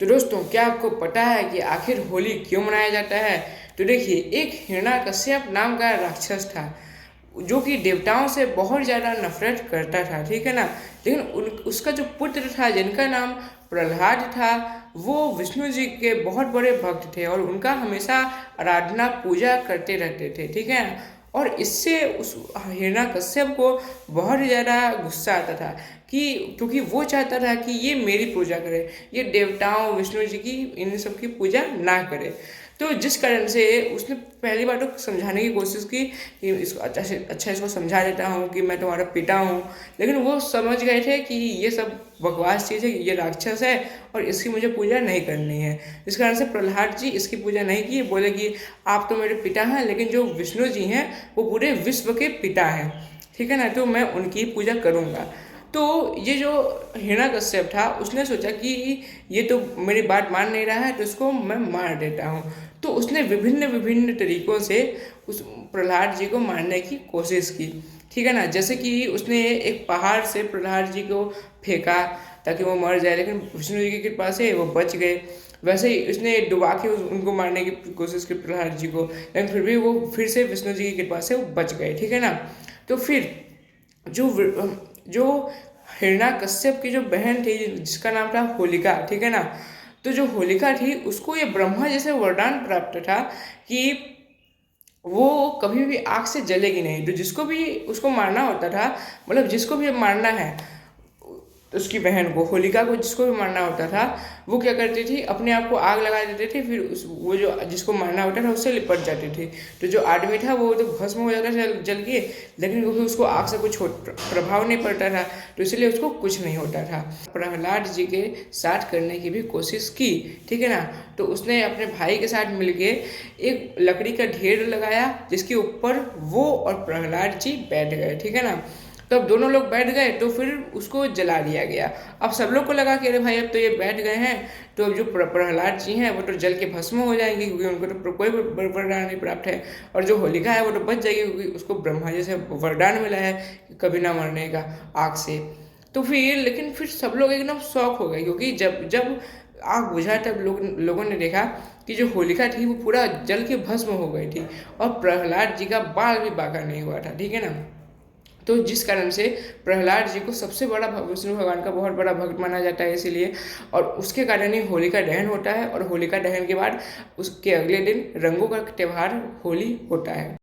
तो दोस्तों, क्या आपको पता है कि आखिर होली क्यों मनाया जाता है? तो देखिए, एक हिरण्यकश्यप नाम का राक्षस था जो कि देवताओं से बहुत ज़्यादा नफरत करता था, ठीक है ना। लेकिन उसका जो पुत्र था जिनका नाम प्रहलाद था, वो विष्णु जी के बहुत बड़े भक्त थे और उनका हमेशा आराधना पूजा करते रहते थे, ठीक है। और इससे उस हिरण्यकश्यप को बहुत ज़्यादा गुस्सा आता था कि क्योंकि वो चाहता था कि ये मेरी पूजा करे, ये देवताओं विष्णु जी की इन सब की पूजा ना करे। तो जिस कारण से उसने पहली बार तो समझाने की कोशिश की कि इसको अच्छा इसको समझा देता हूँ कि मैं तुम्हारा पिता हूँ। लेकिन वो समझ गए थे कि ये सब बकवास चीज़ है, ये राक्षस है और इसकी मुझे पूजा नहीं करनी है। इस कारण से प्रहलाद जी इसकी पूजा नहीं की। बोले कि आप तो मेरे पिता हैं, लेकिन जो विष्णु जी हैं वो पूरे विश्व के पिता हैं, ठीक है ना, तो मैं उनकी पूजा करूँगा। तो ये जो हिरण्यकश्यप था उसने सोचा कि ये तो मेरी बात मान नहीं रहा है, तो इसको मैं मार देता हूँ। तो उसने विभिन्न विभिन्न तरीकों से उस प्रहलाद जी को मारने की कोशिश की, ठीक है ना। जैसे कि उसने एक पहाड़ से प्रहलाद जी को फेंका ताकि वो मर जाए, लेकिन विष्णु जी की कृपा से वो बच गए। वैसे ही उसने डुबा के उनको मारने की कोशिश की प्रहलाद जी को, लेकिन फिर भी वो फिर से विष्णु जी की कृपा से वो बच गए, ठीक है ना। तो फिर जो जो हिरण्यकश्यप की जो बहन थी जिसका नाम था होलिका, ठीक है ना। तो जो होलिका थी उसको ये ब्रह्मा जैसे वरदान प्राप्त था कि वो कभी भी आग से जलेगी नहीं। तो जिसको भी उसको मारना होता था, मतलब जिसको भी मारना है उसकी बहन को, होलिका को जिसको भी मारना होता था, वो क्या करती थी, अपने आप को आग लगा देते थे, फिर वो जो जिसको मारना होता था उससे लिपट जाती थी। तो जो आदमी था वो तो भस्म हो जाता था जल के, लेकिन क्योंकि उसको आग से कुछ प्रभाव नहीं पड़ता था, तो इसलिए उसको कुछ नहीं होता था। प्रहलाद जी के साथ करने की भी कोशिश की, ठीक है ना। तो उसने अपने भाई के साथ मिलके एक लकड़ी का ढेर लगाया जिसके ऊपर वो और प्रहलाद जी बैठ गए, ठीक है ना। तो अब दोनों लोग बैठ गए तो फिर उसको जला दिया गया। अब सब लोग को लगा कि अरे भाई अब तो ये बैठ गए हैं, तो अब जो प्रहलाद जी हैं वो तो जल के भस्म हो जाएंगे क्योंकि उनको तो कोई वरदान नहीं प्राप्त है, और जो होलिका है वो तो बच जाएगी क्योंकि उसको ब्रह्मा जी से वरदान मिला है कभी ना मरने का आग से। तो फिर लेकिन फिर सब लोग एकदम शौक हो गए क्योंकि जब जब आग बुझा तब लोगों ने देखा कि जो होलिका थी वो पूरा जल के भस्म हो गई थी और प्रहलाद जी का बाल भी बाका नहीं हुआ था, ठीक है ना। तो जिस कारण से प्रहलाद जी को सबसे बड़ा विष्णु भगवान का बहुत बड़ा भक्त माना जाता है इसीलिए, और उसके कारण ही होलिका दहन होता है और होलिका दहन के बाद उसके अगले दिन रंगों का त्यौहार होली होता है।